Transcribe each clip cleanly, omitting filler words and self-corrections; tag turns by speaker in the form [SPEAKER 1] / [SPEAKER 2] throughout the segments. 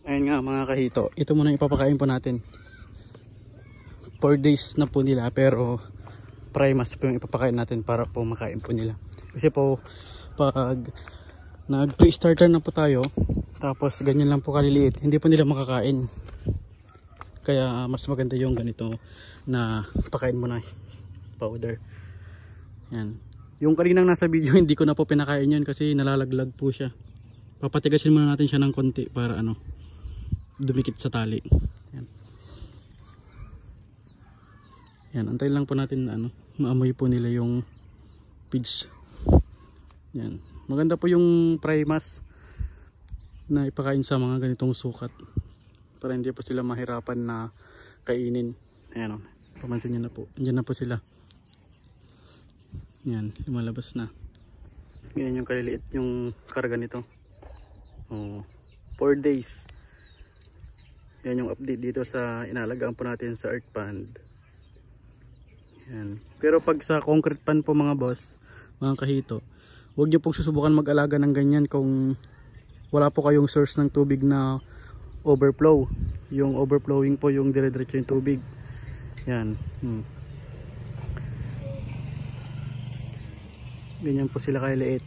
[SPEAKER 1] Ayun nga mga kahito, ito muna ipapakain po natin. 4 days na po nila pero primas po yung ipapakain natin para po makain po nila. Kasi po pag nag pre-starter na po tayo tapos ganyan lang po kaliliit, hindi po nila makakain. Kaya mas maganda yung ganito na pakain mo na powder. Yan. Yung kaninang nasa video hindi ko na po pinakain yun kasi nalalaglag po siya. Papatigasin muna natin siya ng konti para dumikit sa tali. Yan. Yan, antayin lang po natin na maamoy po nila yung feeds. Yan. Maganda po yung primas na ipakain sa mga ganitong sukat para hindi po sila mahirapan na kainin. Ayan o, pamansin nyo na po. Andiyan na po sila. Yan, lumalabas na. Ganyan yung kaliliit yung karga nito. 4 days. Yan yung update dito sa inalagaan po natin sa earth pond. Yan. Pero pag sa concrete pan po mga boss, mga kahito, huwag nyo pong susubukan mag-alaga ng ganyan kung wala po kayong source ng tubig na overflow. Yung overflowing po yung dire-diretso yung tubig. Yan. Ganyan po sila kaliliit.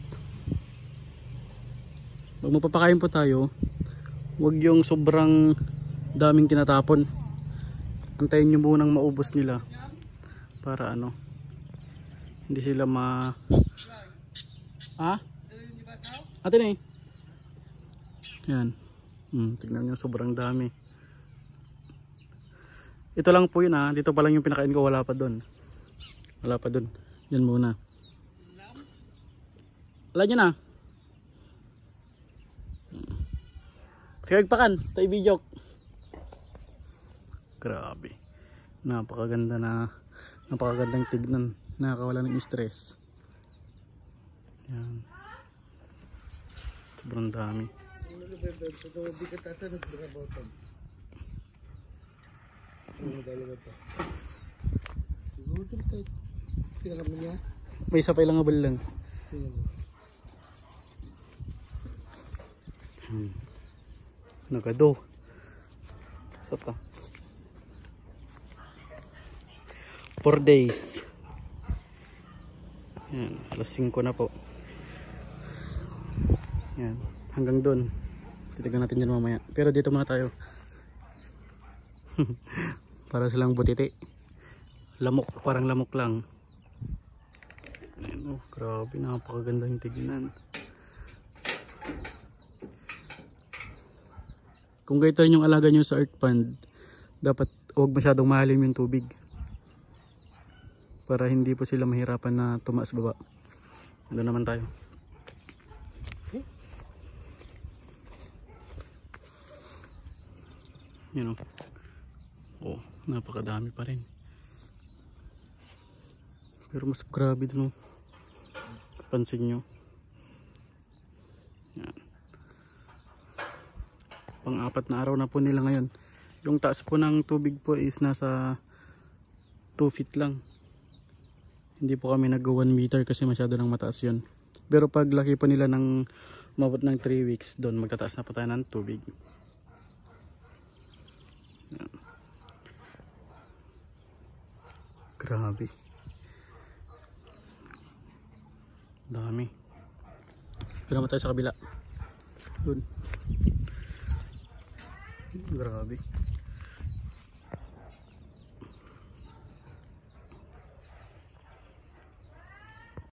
[SPEAKER 1] Pag magpapakain po tayo, huwag yung sobrang daming tinatapon. Antayin nyo munang maubos nila para hindi sila atin yan. Tignan nyo, sobrang dami. Ito lang po yun dito pa lang yung pinakain ko, wala pa dun. Yan muna. Wala nyo na. Sige pakan, tayo video. Grabe. Napakagandang tignan. Nakakawala ng stress. Yan. Sobrang dami. May isa pa ilang abal lang. Nagado. Isa pa. 4 days. Yan, alas 5 na po. Yan, hanggang doon. Titigan natin yan mamaya. Pero dito muna tayo. Para silang butiti. Lamok, parang lamok lang. Ayan, grabe, napakaganda yung tignan. Kung ganito rin yung alaga nyo sa earth pond, dapat huwag masyadong malalim yung tubig. Para hindi po sila mahirapan na tumaas baba. Doon naman tayo. Yan o. Napakadami pa rin. Pero mas grabe dun o. Pansin nyo. Yan. Pang-4 na araw na po nila ngayon. Yung taas po ng tubig po is nasa 2 feet lang. Hindi po kami nag-1 meter kasi masyado nang mataas yun. Pero pag laki po nila ng umabot ng 3 weeks, doon magtataas na po tayo ng tubig. Yan. Grabe. Dami. Ito naman tayo sa kabila. Doon. Grabe.